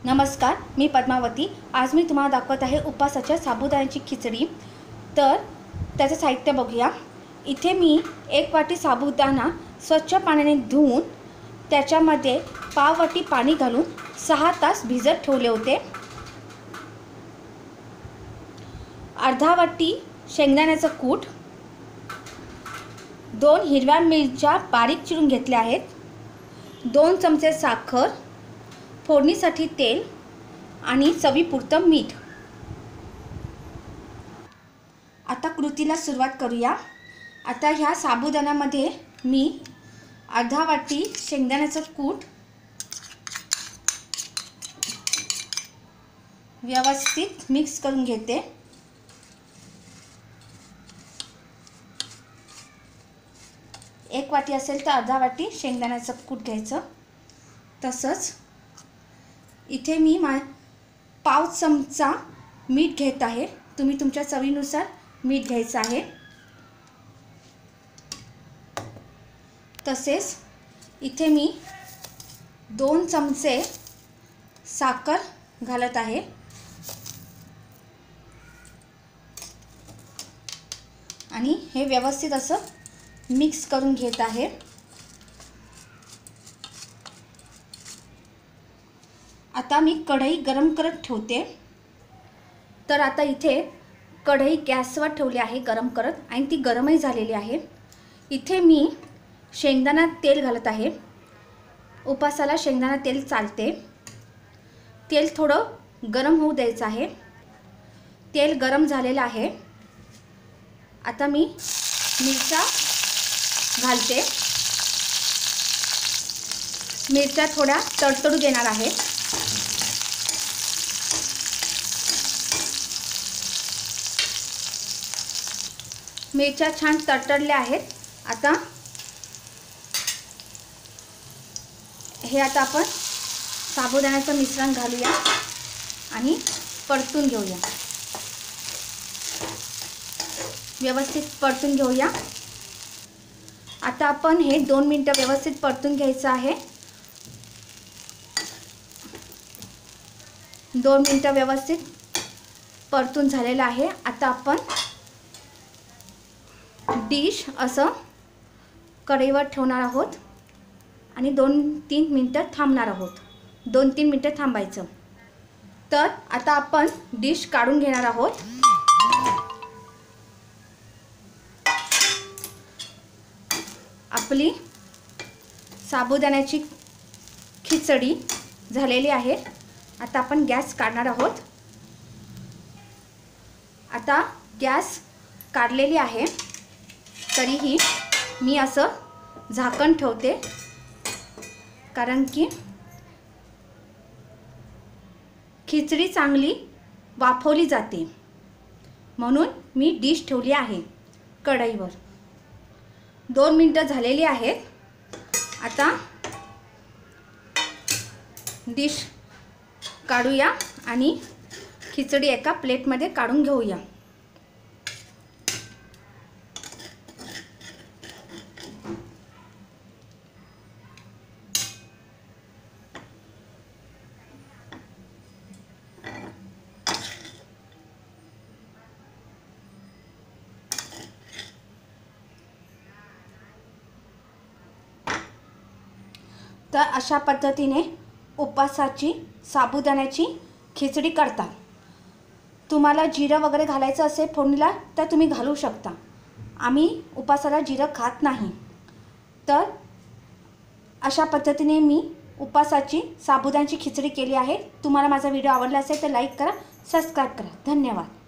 नमस्कार, मी पद्मावती। आज मी तुम्हाला दाखवत आहे उपवासाच्या साबुदाण्याची खिचडी। तर त्याचं साहित्य बघूया। इथे मी 1 वाटी साबुदाणा स्वच्छ पाण्याने धुवून त्याच्यामध्ये पाव वाटी पाणी घालून 6 तास भिजत ठेवले होते। अर्धा वाटी शेंगदाण्याचं कूट, 2 हिरव्या मिरच्या बारीक चिरून घेतल्या आहेत, 2 चमचे साखर, फोडणीसाठी तेल आणि चवीपुरतं मीठ। आता कृतीला सुरुवात करूया। आता ह्या साबुदाण्यामध्ये मी अर्धा वाटी शेंगदाण्याचं कूट व्यवस्थित मिक्स करून घेते। एक वाटी असेल तर अर्धा वाटी शेंगदाण्याचं कूट घ्यायचं। तसंच इथे मी पाव चमचा मीठ घेत आहे। तुम्ही तुमच्या चवीनुसार मीठ घ्यायचं आहे। तसेच इथे मी 2 चमचे साखर घालत आहे आणि हे व्यवस्थित असं मिक्स करून घेत आहे। आता मी कढई गरम करत ठेवते। तर आता इथे कढई गॅसवर ठेवली आहे गरम करत आणि ती गरमही झालेली आहे। इथे मी शेंगदाणा तेल घालत आहे। उपासाला शेंगदाणा तेल चालते। तेल थोडं गरम होऊ द्यायचं आहे। तेल गरम झालेलं आहे। आता मी मिरच्या घालते। मिरच्या थोड्या तडतडू देणार आहे। मिरच्या छान तडतडल्या आहेत। आता आपण साबुदाण्याचं मिश्रण घालूया आणि परतून घेऊया। व्यवस्थित परतून घेऊया। आता आपण हे 2 मिनिटं व्यवस्थित परतून घ्यायचं आहे। 2 मिनिटं व्यवस्थित परतून झालेलं आहे। आता आपण डिश असं कढईवर ठेवणार आहोत आणि 2-3 मिनिटं थांबणार आहोत। 2-3 मिनिटं थांबायचं। तर आता आपण डिश काढून घेणार आहोत। आपली साबुदाण्याची खिचडी झालेली आहे। आता आपण गॅस काढणार आहोत। आता गॅस काढलेली आहे, तरीही मी असं झाकण ठेवते, कारण की खिचडी चांगली वाफवली जाते म्हणून मी डिश ठेवली आहे कढईवर। 2 मिनिटं झालेली आहेत। आता डिश काढूया आणि खिचडी एका प्लेटमध्ये काढून घेऊया। तर अशा पद्धतीने उपवासाची साबुदाण्याची खिचडी करतात। तुम्हाला जिरं वगैरे घालायचं असेल फोडणीला तर तुम्ही घालू शकता। आम्ही उपवासाला जिरं खात नाही। तर अशा पद्धतीने मी उपवासाची साबुदाण्याची खिचडी केली आहे। तुम्हाला माझा व्हिडिओ आवडला असेल तर लाईक करा, सबस्क्राईब करा। धन्यवाद।